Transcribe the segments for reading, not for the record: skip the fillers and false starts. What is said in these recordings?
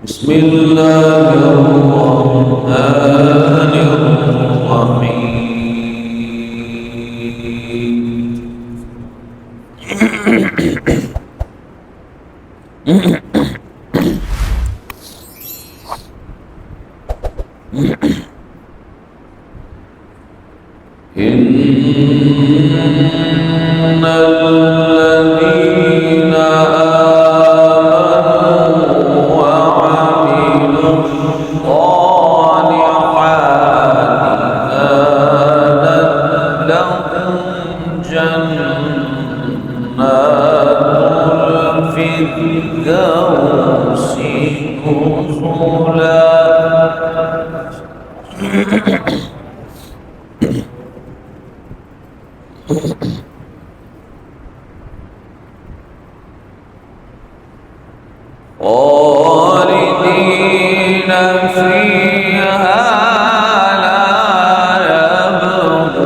بسم الله الرحمن الرحيم إن الذين آمنوا وعملوا الصالحات كانت لهم جنات الفردوس نزلا خالدين فيها لا يبغون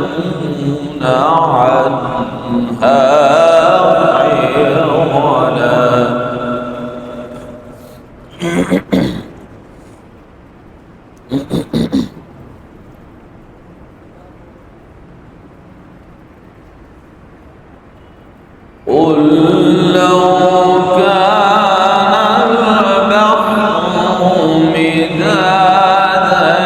عنها حولا قل لو كان البحر مدادا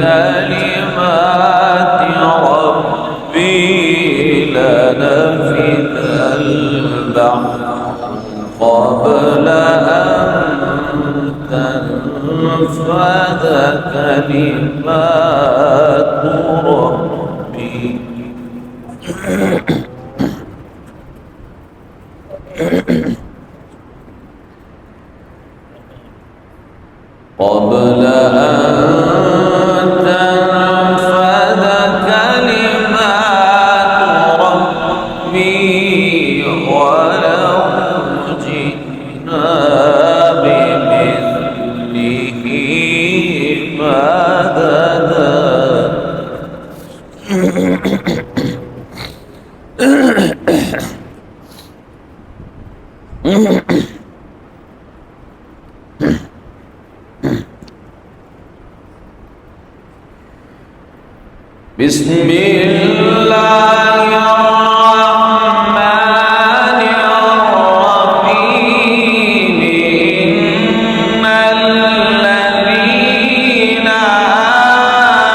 لكلمات ربي لنفد البحر قبل أن تنفد كلمات ربي قبل أن تنفذ كلمات ربي ولو جئنا بمثله مددا بسم الله الرحمن الرحيم إن الذين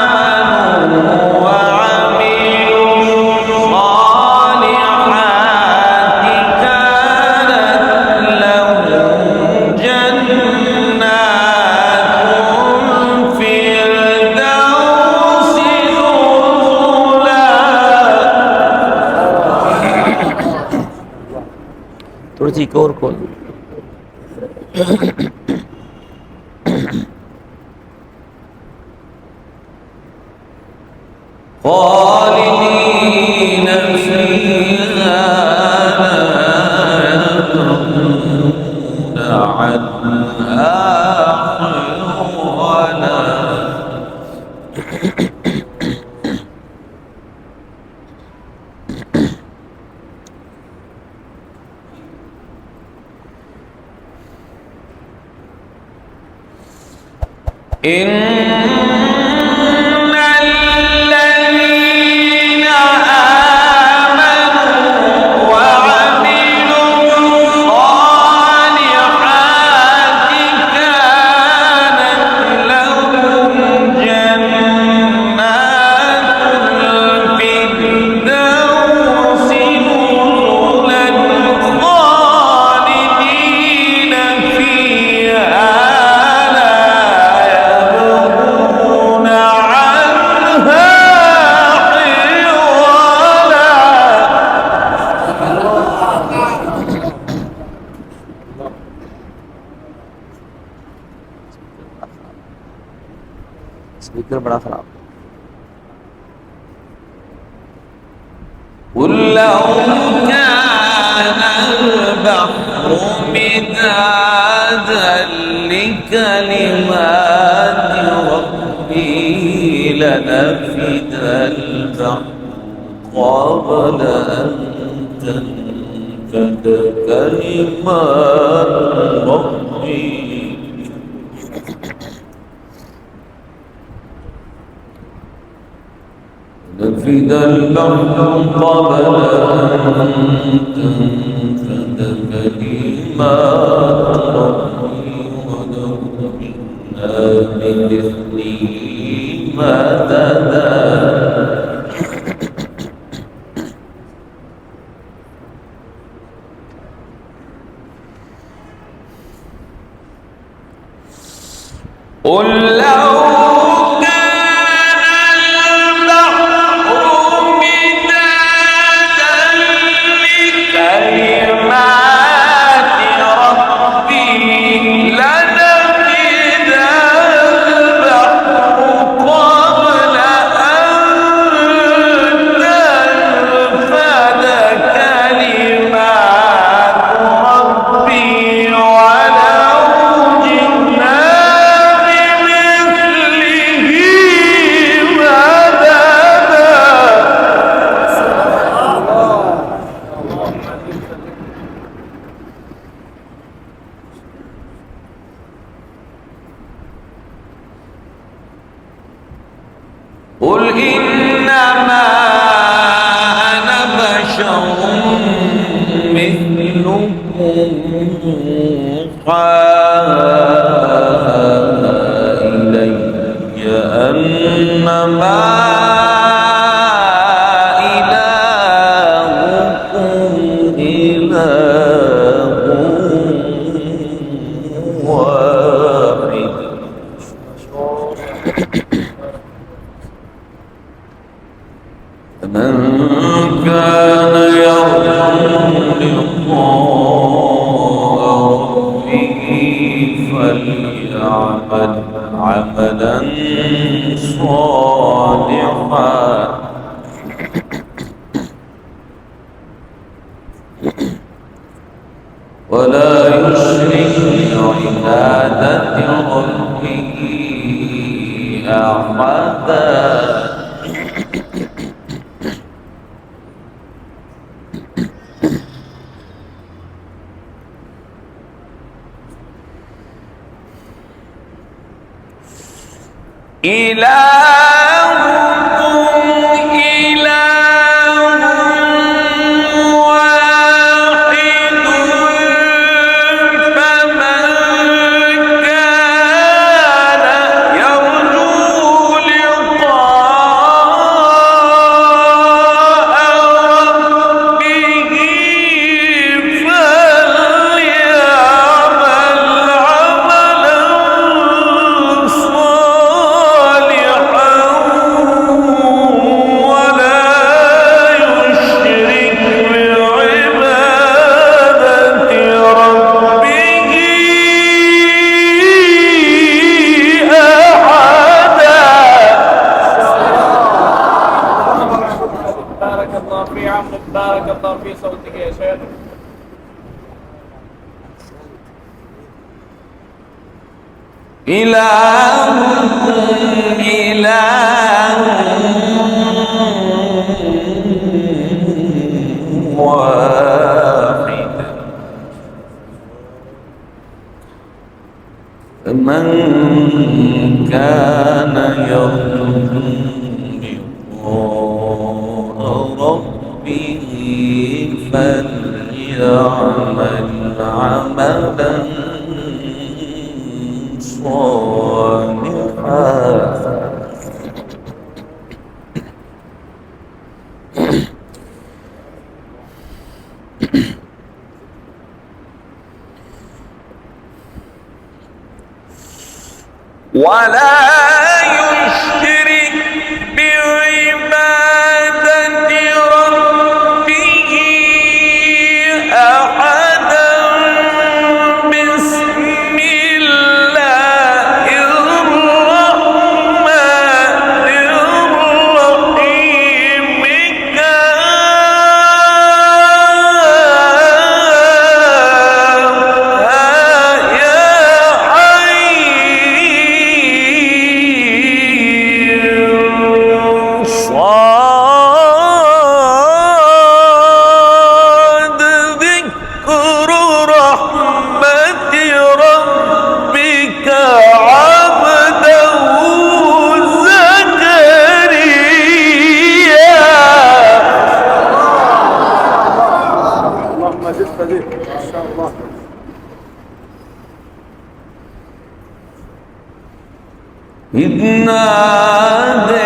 آمنوا وعملوا الصالحات كانت لهم جنات في थोड़ी सी और खोल خالدين فيها لا يبغون عنها حولا إن الذين آمنوا وعملوا الصالحات كانت لهم جنات الفردوس نزلا خالدين فيها स्पीकर बड़ा खराब قل لو كان البحر مدادا بكلمات ربي لنفد البحر قبل أن تنفد كلمات ربي نفد البحر قبل أن تنفد كلمات ربي ولو جئنا بمثله مددا قل لو قل إنما أنا بشر مثلكم يوحى إلي أنما إلهكم إله واحد من كان يرجو لقاء ربه فليعمل عملا صالحا ولا يشرك بعبادة ربه أحدا إلهكم إله واحد فمن كان يرجو لقاء ربه فليعمل عملا بارك الله في صوتك يا شيخ. إلهكم إله واحد فمن كان يرجو لقاء ربه فليعمل عملا صالحا ولا يشرك بعبادة ربه أحدا بسم الله الرحمن الرحيم كافها يا إذ نادى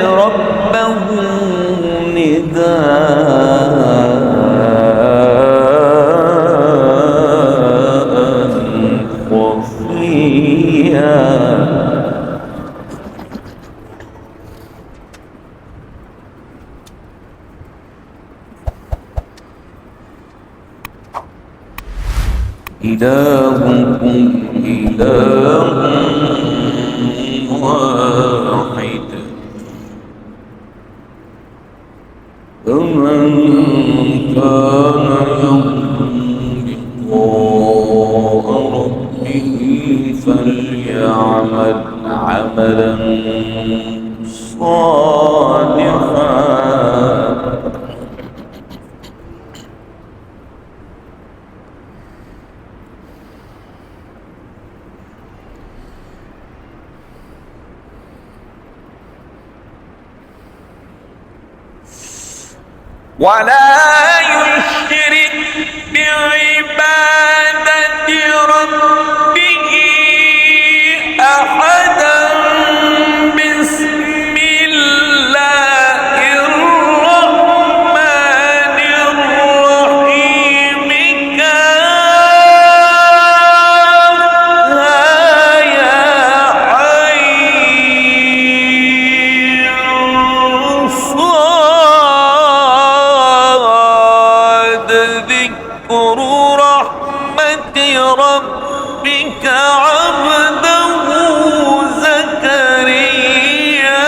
ربه نداء خفيا إلهكم إله واحد فمن كان يرجو لقاء ربه فليعمل عملا صالحا ولا يشرك بعبادة ربه أحدا بسم الله الرحمن الرحيم كافها يا عين صاد ذكر رحمة ربك عبده زكريا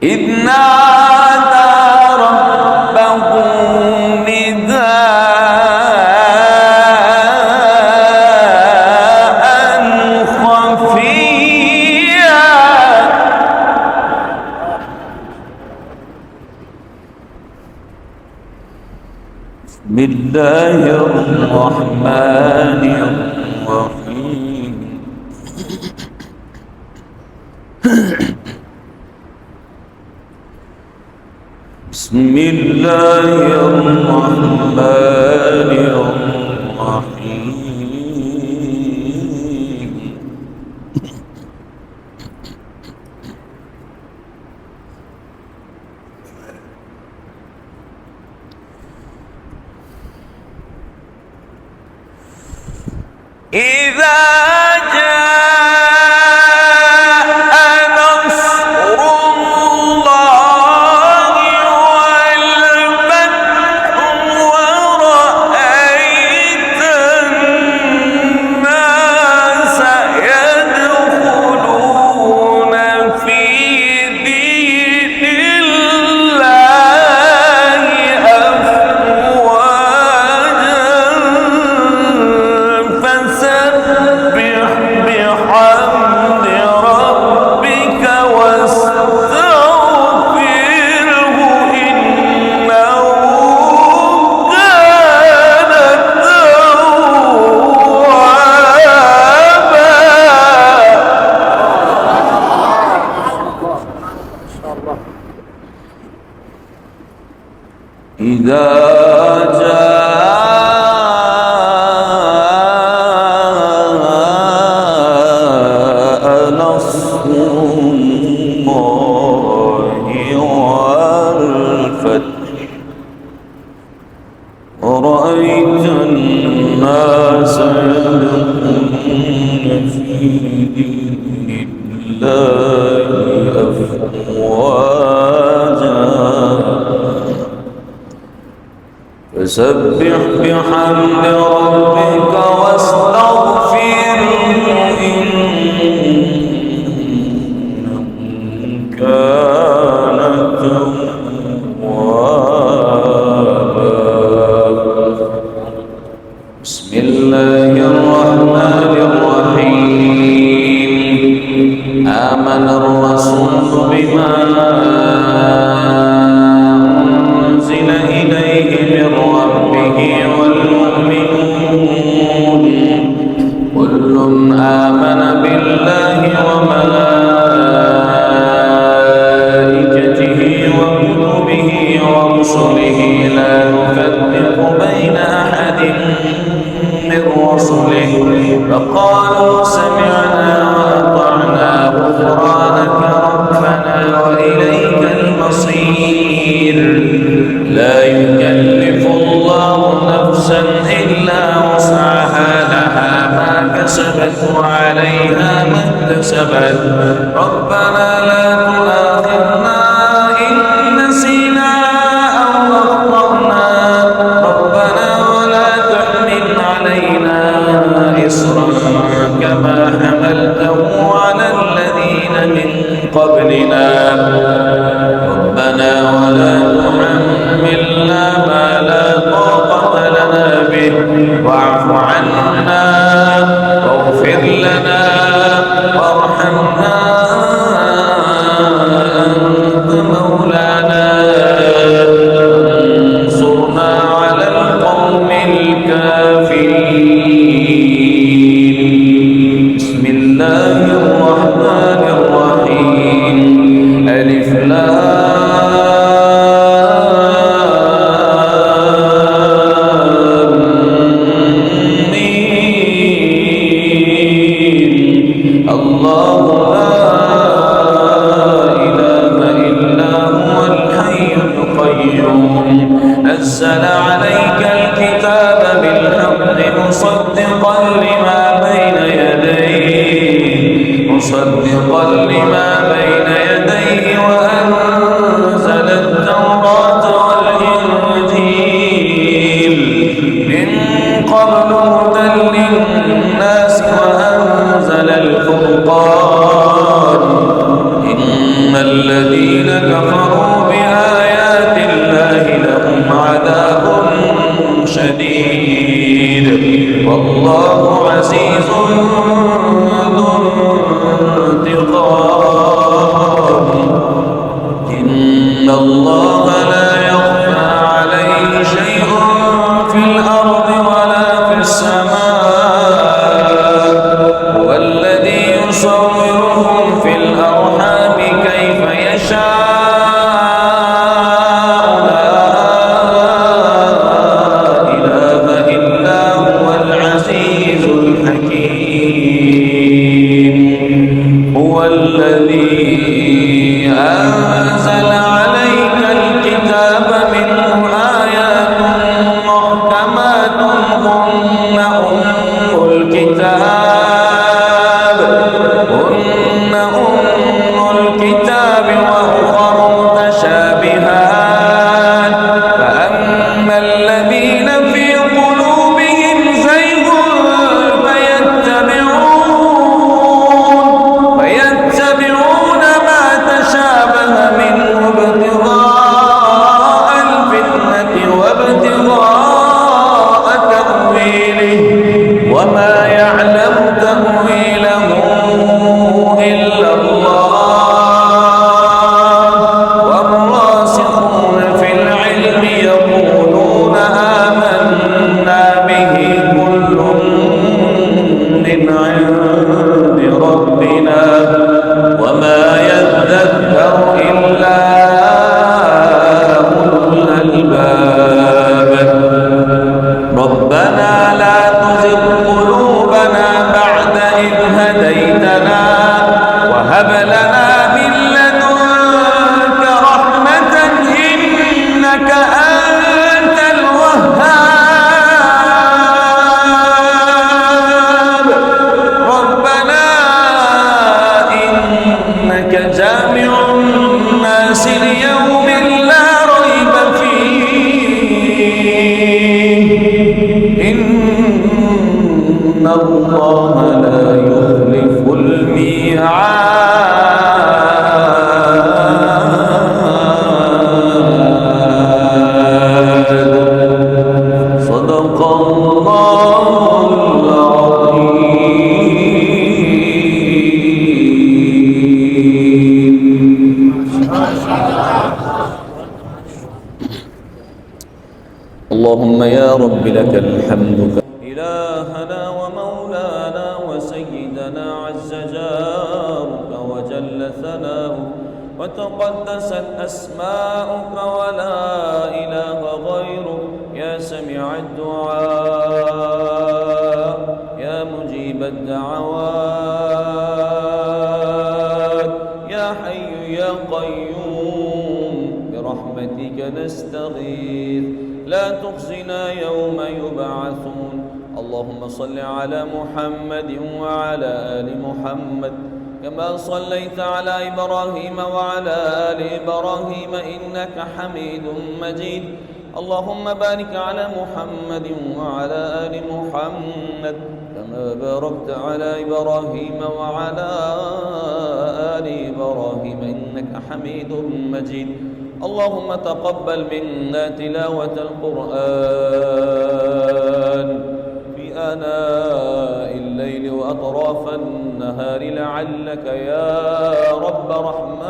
إذ نادى ربه نداء خفيا إذ نادى ربه نداء خفيا بسم الله الرحمن الرحيم بسم الله الرحمن الرحيم إذا جاء نصر الله والفتح ورأيت الناس يدخلون في دين الله أفواجا فسبح بحمد ربك واستغفره إنه كان توابا إذا جاء نصر الله والفتح ورأيت الناس يدخلون في دين الله أفواجا فسبح بحمد ربك واستغفره إنه كان توابا بسم الله الرحمن الرحيم آمن الرسول بما أنزل إليه من ربه والمؤمنون كل آمن بالله وملائكته وكتبه ورسله لا نفرق بين أحد من رسله فقالوا سمعنا وأطعنا غفرانك ربنا وإليك المصير لا يكلف الله نفسا إلا وسعها لها ما كسبت وعليها ما اكتسبت ربنا لا تؤاخذنا إن نسينا أو أخطأنا ربنا ولا تحمل علينا إصرا كما حملته على الذين من قبلنا ربنا ولا تحملنا ما لا طاقة لنا به واعف عنا واغفر لنا وارحمنا أنت مولانا انصرنا على القوم الكافرين بسم الله الرحمن الرحيم ألف الله لا إله إلا هو الحي القيوم نزل عليك الكتاب بالحق مصدقا لما بين يديه وأنزل التوراة والإنجيل من قبل هدى للناس وأنزل الفرقان إن الذين كفروا بآيات الله لهم عذاب شديد والله عزيز ذو انتقام إن الله لا يخفى عليه شيء في الأرض ولا في السماء هو الذي يصوركم في الأرحام كيف يشاء لا إله إلا هو العزيز الحكيم هو الذي أنزل عليك الكتاب منه آيات محكمات هن أم الكتاب وأخر متشابهات فأما الذين في قلوبهم زيغ فيتبعون ما تشابه منه ابتغاء الفتنة وابتغاء تأويله وما يعلم تأويله إلا الله والراسخون في العلم يقولون آمنا به كل من عند ربنا وما يذكر إلا أولو الألباب ربنا لا تزغ قلوبنا بعد إذ هديتنا وهب لنا من لدنك رحمة إنك أنت الوهاب ربنا إنك جامع الناس ليوم لا ريب فيه إن الله لا يخلف الميعاد صدق الله العظيم اللهم يا رب لك الحمد إلهنا ومولانا وسيدنا عز جارك وجل ثناؤك وتقدست أسماؤك ولا إله غيرك يا سميع الدعاء يا مجيب الدعوات يا حي يا قيوم برحمتك نستغيث لا تخزنا يوم يبعثون. اللهم صل على محمد وعلى آل محمد كما صليت على إبراهيم وعلى آل إبراهيم إنك حميد مجيد. اللهم بارك على محمد وعلى آل محمد كما باركت على إبراهيم وعلى آل إبراهيم إنك حميد مجيد. اللهم تقبل منا تلاوة القرآن في آناء الليل وأطراف النهار لعلك يا رب رحمن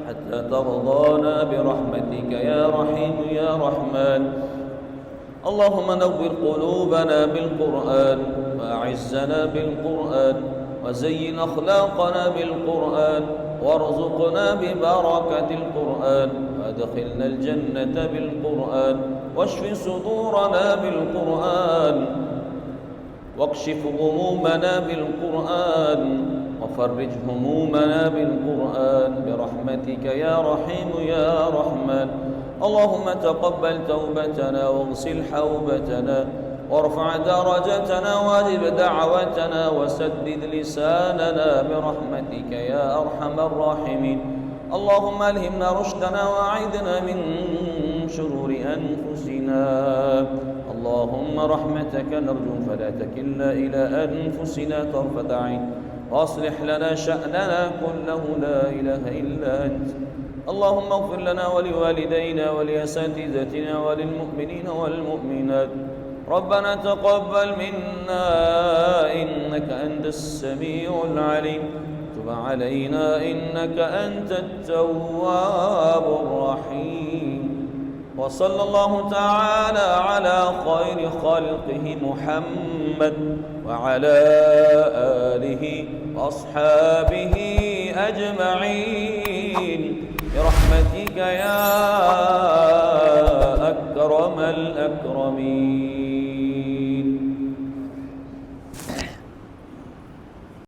حتى ترضانا برحمتك يا رحيم يا رحمن. اللهم نور قلوبنا بالقرآن وأعزنا بالقرآن وزين أخلاقنا بالقرآن وارزقنا ببركة القرآن وادخلنا الجنة بالقرآن واشف صدورنا بالقرآن واكشف غمومنا بالقرآن وفرج همومنا بالقرآن برحمتك يا رحيم يا رحمن. اللهم تقبل توبتنا واغسل حوبتنا وارفع درجتنا واجب دعوتنا وسدد لساننا برحمتك يا أرحم الراحمين. اللهم ألهمنا رشدنا وأعذنا من شرور أنفسنا. اللهم رحمتك نرجو فلا تكلنا إلى أنفسنا طرفة عين وأصلح لنا شأننا كله لا إله إلا أنت. اللهم اغفر لنا ولوالدينا ولأساتذتنا وللمؤمنين والمؤمنات. ربنا تقبل منا إنك أنت السميع العليم تب علينا إنك أنت التواب الرحيم. وصلى الله تعالى على خير خلقه محمد وعلى آله وأصحابه أجمعين برحمتك يا أكرم الأكرمين.